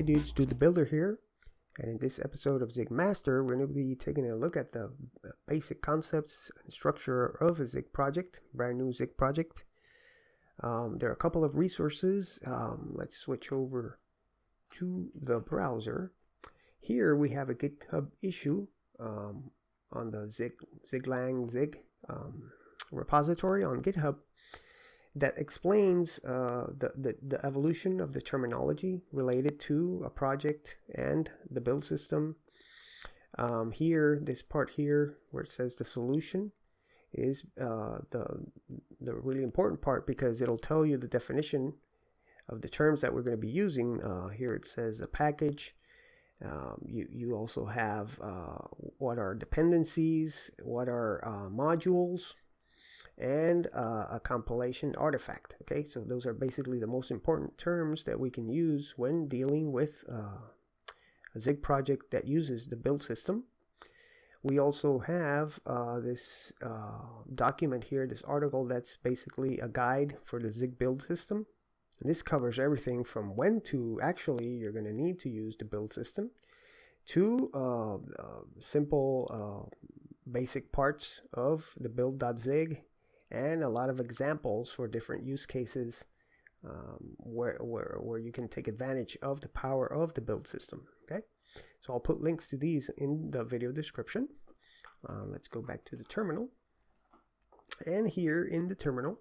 dudes, do the builder here, and in this episode of Zig Master, we're going to be taking a look at the basic concepts and structure of a Zig project, brand new Zig project. There are a couple of resources. Let's switch over to the browser. Here we have a GitHub issue on the Ziglang Zig repository on GitHub that explains the evolution of the terminology related to a project and the build system. Here, this part here where it says the solution is the really important part, because it'll tell you the definition of the terms that we're going to be using. Here it says a package. You also have what are dependencies, what are modules, and a compilation artifact. Okay, so those are basically the most important terms that we can use when dealing with a Zig project that uses the build system. We also have this document here, this article that's basically a guide for the Zig build system. And this covers everything from when to actually you're going to need to use the build system to simple basic parts of the build.zig, and a lot of examples for different use cases where you can take advantage of the power of the build system. Okay, so I'll put links to these in the video description. Let's go back to the terminal, and here in the terminal,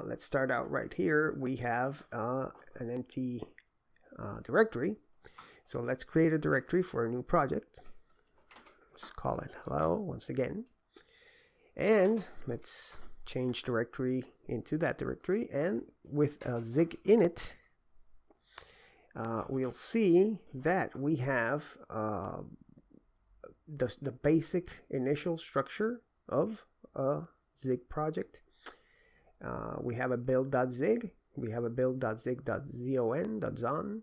let's start out right here. We have an empty directory. So let's create a directory for a new project. Let's call it hello once again. And let's change directory into that directory. And with a zig init, we'll see that we have the basic initial structure of a Zig project. We have a build.zig, we have a build.zig.zon,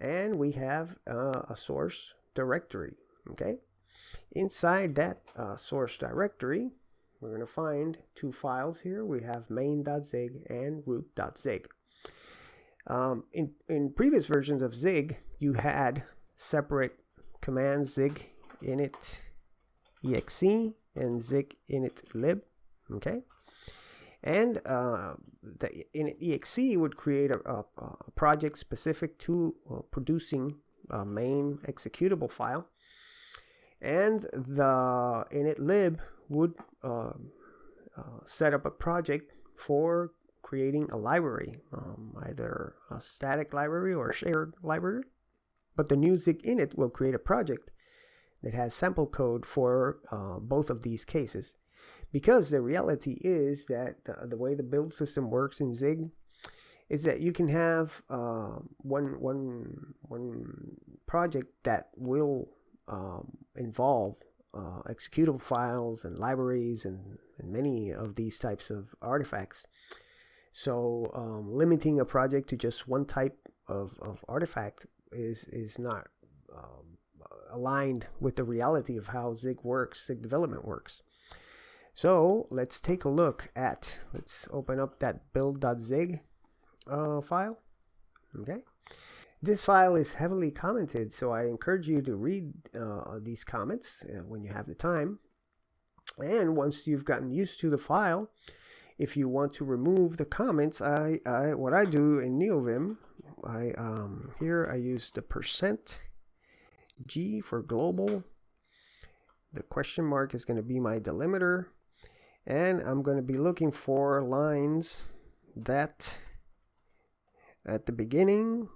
and we have a source directory. Okay, inside that source directory, we're going to find two files here. We have main.zig and root.zig. In previous versions of Zig, you had separate commands, zig init exe and zig init lib. Okay, and the init exe would create a project specific to producing a main executable file, and the init lib would set up a project for creating a library, either a static library or a shared library. But the new zig init will create a project that has sample code for both of these cases, because the reality is that the way the build system works in Zig is that you can have one project that will involve executable files and libraries and many of these types of artifacts. So limiting a project to just one type of artifact is not aligned with the reality of how Zig works, Zig development works. So let's take a look at, let's open up that build.zig file. Okay, this file is heavily commented, so I encourage you to read these comments when you have the time. And once you've gotten used to the file, if you want to remove the comments, what I do in NeoVim, here I use the %G for global. The question mark is going to be my delimiter, and I'm going to be looking for lines that at the beginning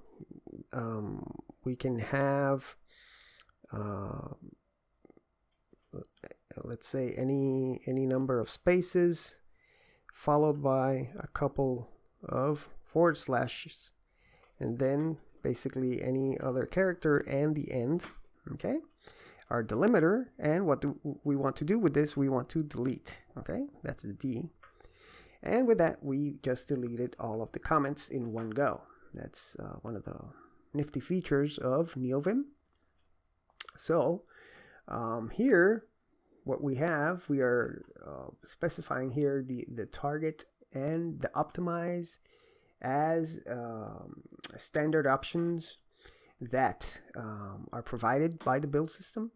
we can have let's say any number of spaces followed by a couple of forward slashes, and then basically any other character and the end. Okay, our delimiter, and what do we want to do with this? We want to delete. Okay, that's the D, and with that we just deleted all of the comments in one go. That's one of the nifty features of NeoVim. So here what we have, we are specifying here the target and the optimize as standard options. that are provided by the build system.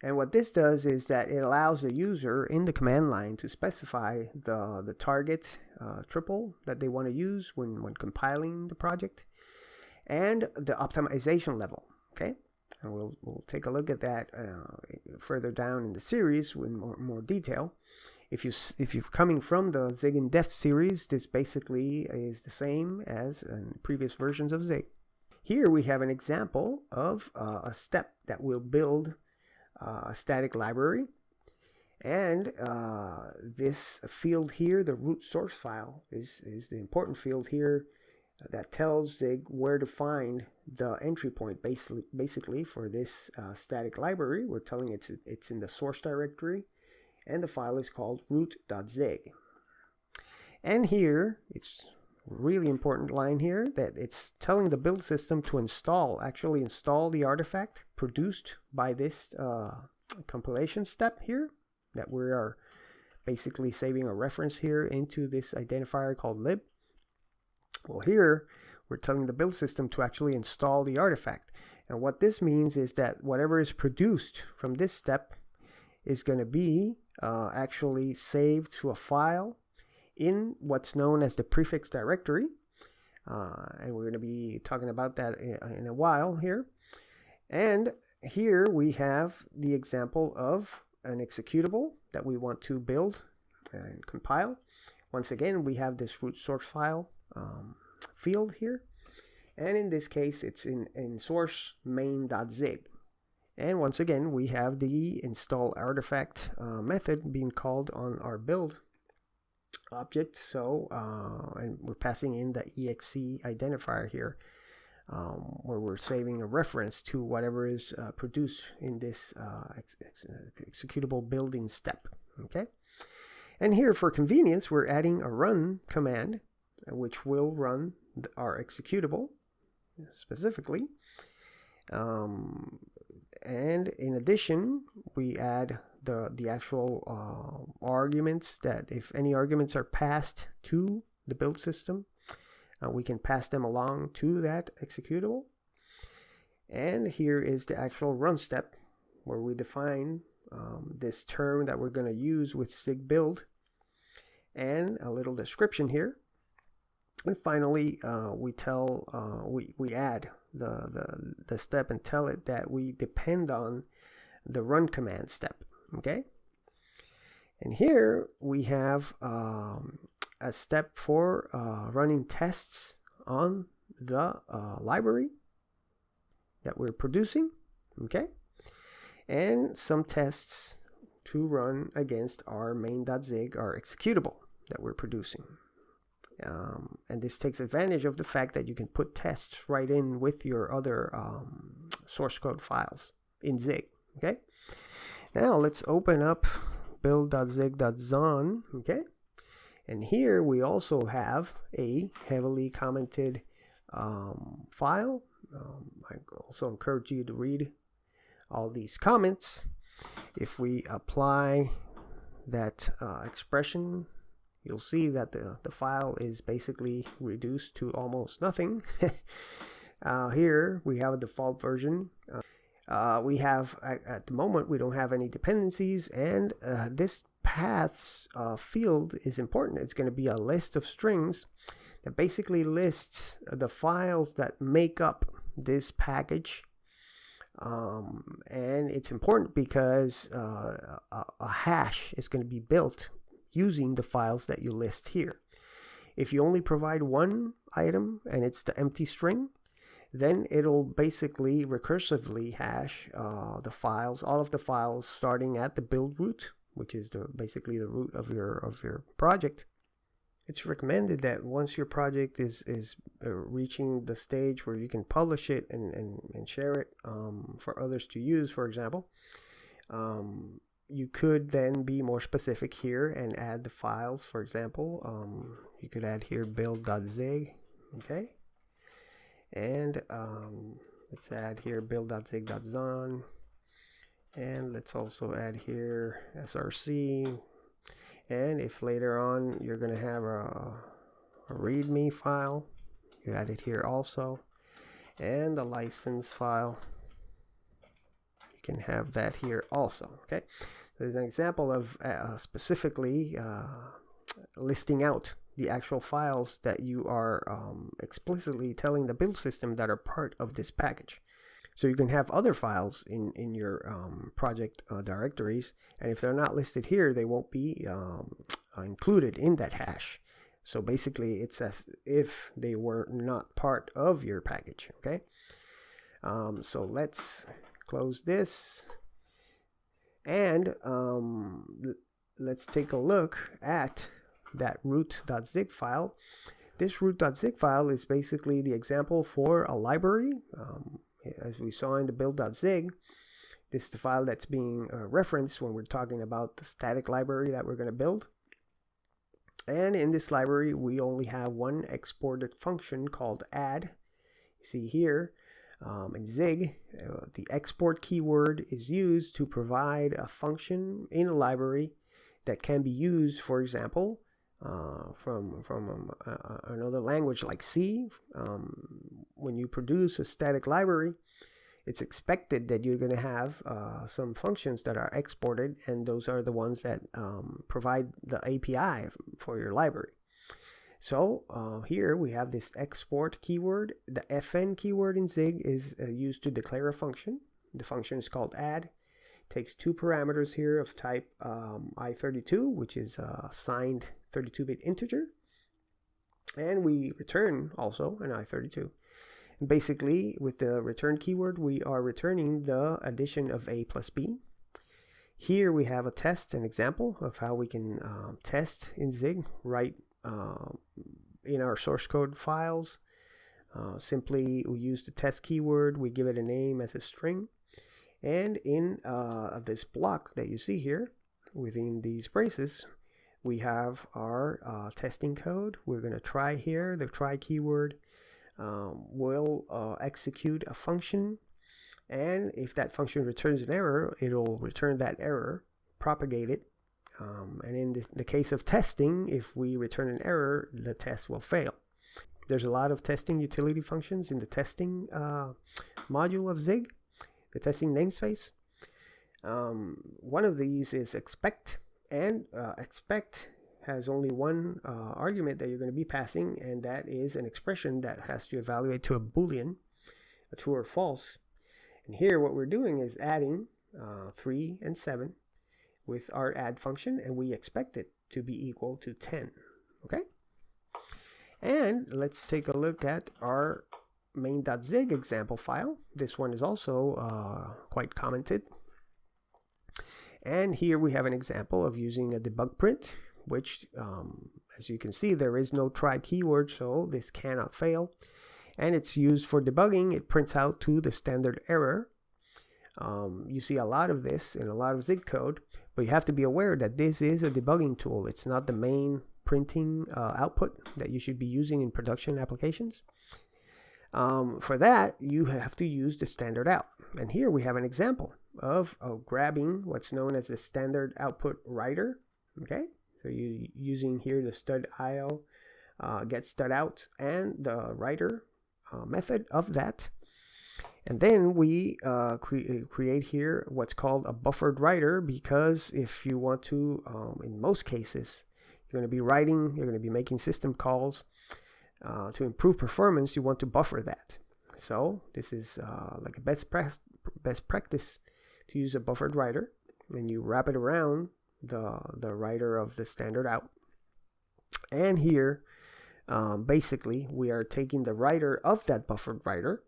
And what this does is that it allows the user in the command line to specify the target triple that they want to use when compiling the project, and the optimization level. Okay, and we'll take a look at that further down in the series with more detail. If you're coming from the Zig in Depth series, this basically is the same as in previous versions of Zig. Here we have an example of a step that will build a static library, and this field here, the root source file, is the important field here that tells Zig where to find the entry point basically for this static library. We're telling it's in the source directory, and the file is called root.zig. And here it's really important line here that it's telling the build system to actually install the artifact produced by this compilation step here, that we are basically saving a reference here into this identifier called lib. Well, here we're telling the build system to actually install the artifact, and what this means is that whatever is produced from this step is going to be actually saved to a file in what's known as the prefix directory, and we're going to be talking about that in a while here. And here we have the example of an executable that we want to build and compile. Once again, we have this root source file field here, and in this case it's in source main.zig. And once again, we have the install artifact method being called on our build object. So and we're passing in the exe identifier here, where we're saving a reference to whatever is produced in this executable building step. Okay, and here for convenience we're adding a run command which will run our executable specifically, and in addition we add the actual arguments, that if any arguments are passed to the build system, we can pass them along to that executable. And here is the actual run step where we define this term that we're going to use with Zig build, and a little description here. And finally we add the step and tell it that we depend on the run command step. Okay, and here we have a step for running tests on the library that we're producing. Okay, and some tests to run against our main.zig, our executable that we're producing. And this takes advantage of the fact that you can put tests right in with your other source code files in Zig. Okay, now let's open up build.zig.zon. Okay, and here we also have a heavily commented file. I also encourage you to read all these comments. If we apply that expression, you'll see that the file is basically reduced to almost nothing. Here we have a default version. We have, at the moment, we don't have any dependencies, and this paths field is important. It's going to be a list of strings that basically lists the files that make up this package. And it's important because a hash is going to be built using the files that you list here. If you only provide one item and it's the empty string, then it'll basically recursively hash the files, all of the files starting at the build root, which is basically the root of your project. It's recommended that once your project is reaching the stage where you can publish it and share it for others to use, for example, you could then be more specific here and add the files. For example, you could add here build.zig. Okay, and let's add here build.zig.zon, and let's also add here src. And if later on you're going to have a readme file, you add it here also. and the license file. You can have that here also. Okay, there's an example of specifically listing out the actual files that you are explicitly telling the build system that are part of this package. So you can have other files in your project directories, and if they're not listed here, they won't be included in that hash. So basically, it's as if they were not part of your package. Okay. So let's close this, and let's take a look at that root.zig file. This root.zig file is basically the example for a library. As we saw in the build.zig, this is the file that's being referenced when we're talking about the static library that we're going to build. And in this library, we only have one exported function called add. You see here in Zig, the export keyword is used to provide a function in a library that can be used, for example, from another language like C. When you produce a static library, it's expected that you're going to have some functions that are exported, and those are the ones that provide the API for your library. So here we have this export keyword. The fn keyword in Zig is used to declare a function. The function is called add. It takes two parameters here of type i32, which is a signed 32-bit integer, and we return also an i32. Basically, with the return keyword, we are returning the addition of a plus b. Here we have a test, an example of how we can test in Zig right in our source code files. Simply, we use the test keyword, we give it a name as a string, and in this block that you see here, within these braces, we have our testing code. We're going to try here. The try keyword will execute a function, and if that function returns an error, it'll return that error, propagate it, and in the case of testing, if we return an error, the test will fail. There's a lot of testing utility functions in the testing module of Zig, the testing namespace. One of these is expect, and expect has only one argument that you're going to be passing, and that is an expression that has to evaluate to a Boolean, a true or false. And here what we're doing is adding 3 and 7 with our add function, and we expect it to be equal to 10. Okay? And let's take a look at our main.zig example file. This one is also quite commented. And here we have an example of using a debug print, which, as you can see, there is no try keyword, so this cannot fail. And it's used for debugging. It prints out to the standard error. You see a lot of this in a lot of Zig code, but you have to be aware that this is a debugging tool. It's not the main printing output that you should be using in production applications. For that, you have to use the standard out. And here we have an example of grabbing what's known as the standard output writer. Okay, so you're using here the stud IO, get stud out, and the writer method of that. And then we create here what's called a buffered writer, because if you want to, in most cases, you're going to be writing, you're going to be making system calls. To improve performance, you want to buffer that. So this is like a best practice to use a buffered writer, and you wrap it around the writer of the standard out. And here, basically, we are taking the writer of that buffered writer,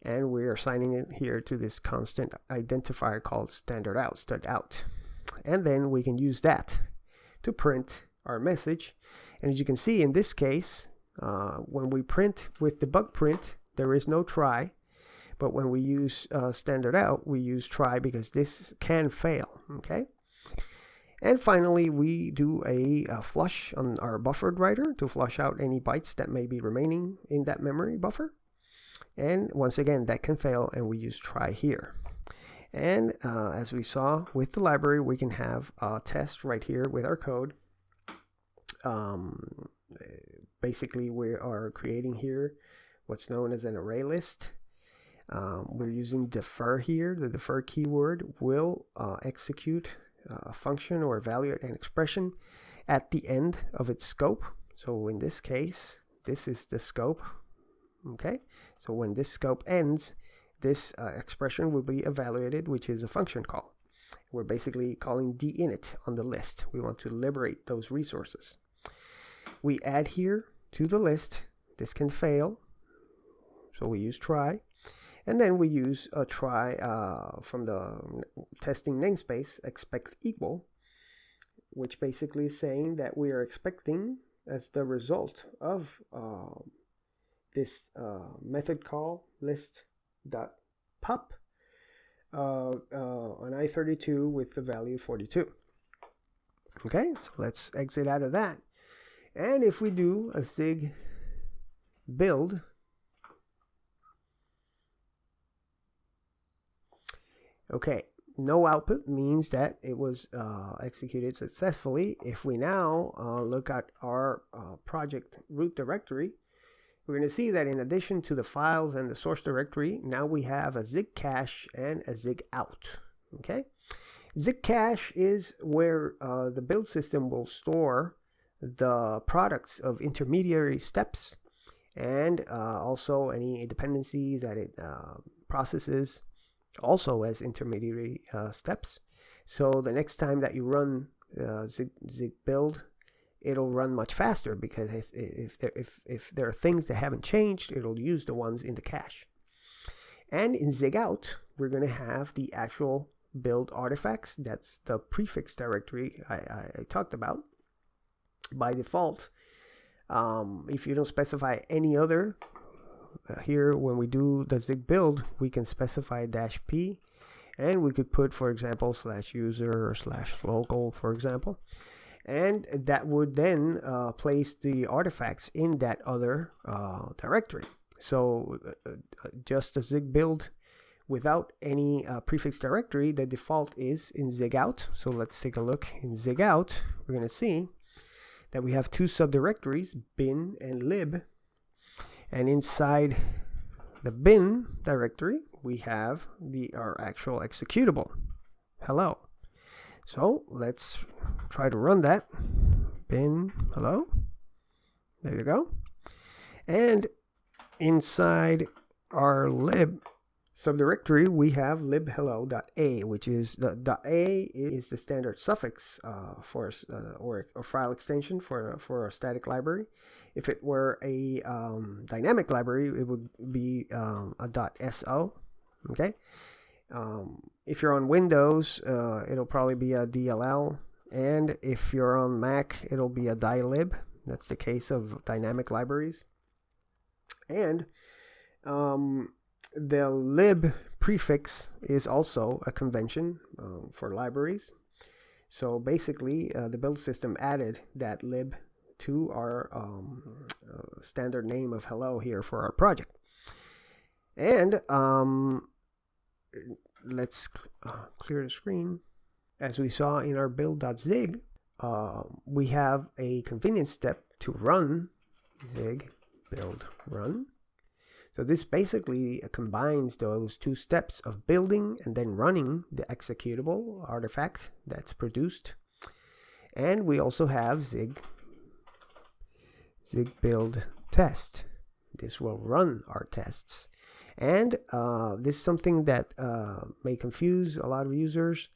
and we are assigning it here to this constant identifier called standard out, stud out. And then we can use that to print our message. And as you can see in this case, when we print with debug print, there is no try, but when we use standard out, we use try because this can fail. Okay. And finally, we do a flush on our buffered writer to flush out any bytes that may be remaining in that memory buffer. And once again, that can fail, and we use try here. And as we saw with the library, we can have a test right here with our code. Basically, we are creating here what's known as an array list. We're using defer here. The defer keyword will execute a function or evaluate an expression at the end of its scope. So in this case, this is the scope. Okay, so when this scope ends, this expression will be evaluated, which is a function call. We're basically calling init on the list. We want to liberate those resources. We add here to the list. This can fail, so we use try. And then we use a try from the testing namespace, expect equal, which basically is saying that we are expecting, as the result of this method call list.pop, an I32 with the value 42. Okay, so let's exit out of that. And if we do a zig build, okay, no output means that it was executed successfully. If we now look at our project root directory, we're going to see that in addition to the files and the source directory, now we have a zig cache and a zig out. Okay, zig cache is where the build system will store the products of intermediary steps and also any dependencies that it processes also as intermediary steps. So the next time that you run zig build, it'll run much faster, because if there are things that haven't changed, it'll use the ones in the cache. And in zig out, we're going to have the actual build artifacts. That's the prefix directory I talked about. By default, if you don't specify any other, here when we do the zig build, we can specify -p, and we could put, for example, /user or /local, for example, and that would then place the artifacts in that other directory. So just a zig build without any prefix directory, the default is in zig out. So let's take a look. In zig out, we're going to see that we have two subdirectories, bin and lib. And inside the bin directory, we have our actual executable, hello. So let's try to run that. Bin hello. There you go. And inside our lib subdirectory, we have libhello.a, which is the .a is the standard suffix for or file extension for a static library. If it were a dynamic library, it would be a .so. Okay. If you're on Windows, it'll probably be a DLL, and if you're on Mac, it'll be a dylib. That's the case of dynamic libraries. And the lib prefix is also a convention for libraries. So basically, the build system added that lib to our standard name of hello here for our project. And let's clear the screen. As we saw in our build.zig, we have a convenience step to run zig build run. So this basically combines those two steps of building and then running the executable artifact that's produced. And we also have zig build test. This will run our tests. And this is something that may confuse a lot of users.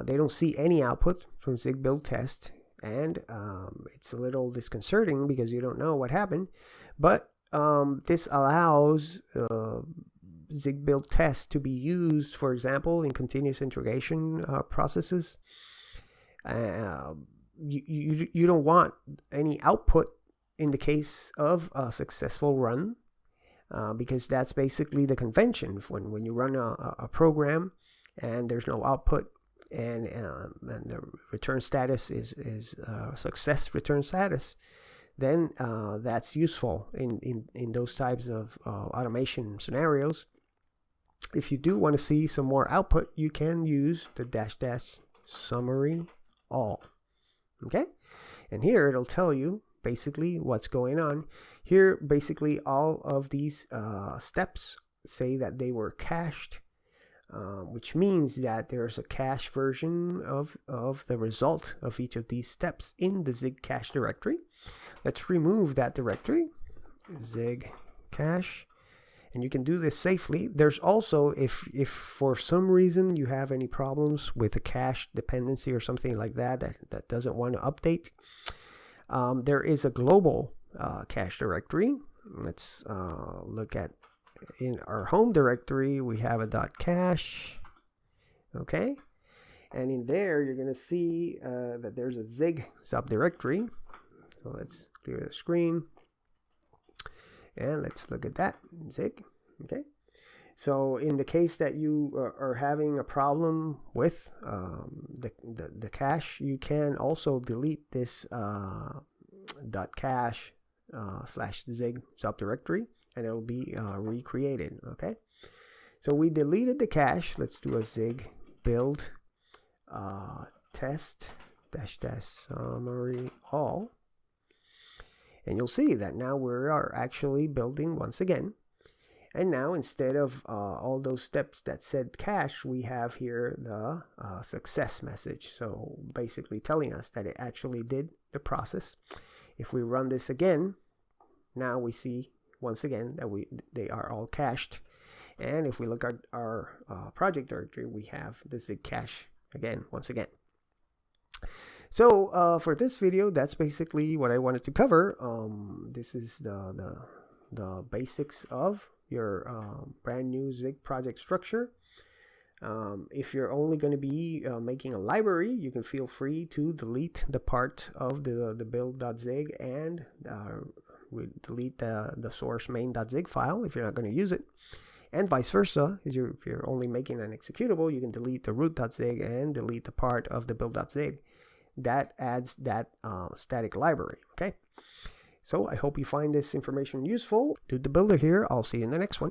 They don't see any output from zig build test, and it's a little disconcerting because you don't know what happened. But this allows zig build test to be used, for example, in continuous integration processes. You don't want any output in the case of a successful run, because that's basically the convention when you run a program and there's no output, and the return status is success return status. Then that's useful in those types of automation scenarios. If you do want to see some more output, you can use the -- summary all. Okay, and here it'll tell you basically what's going on. Here basically all of these steps say that they were cached, which means that there's a cache version of the result of each of these steps in the zig cache directory. Let's remove that directory, zig cache, and you can do this safely. There's also, if for some reason you have any problems with a cache dependency or something like that that doesn't want to update, there is a global cache directory. Let's look at, in our home directory, we have a .cache, okay? And in there, you're going to see that there's a zig subdirectory. So let's clear the screen. And let's look at that, zig, okay? So in the case that you are having a problem with the cache, you can also delete this .cache /zig subdirectory, and it will be recreated, okay? So we deleted the cache. Let's do a zig build test -- summary all. And you'll see that now we are actually building once again. And now instead of all those steps that said cache, we have here the success message. So basically telling us that it actually did the process. If we run this again, now we see once again that they are all cached. And if we look at our project directory, we have the zig cache again, once again. So for this video, that's basically what I wanted to cover. This is the basics of your brand new Zig project structure. If you're only going to be making a library, you can feel free to delete the part of the build.zig and delete the source main.zig file if you're not going to use it. And vice versa, if you're only making an executable, you can delete the root.zig and delete the part of the build.zig. That adds that static library, okay? So I hope you find this information useful. Dude the Builder here. I'll see you in the next one.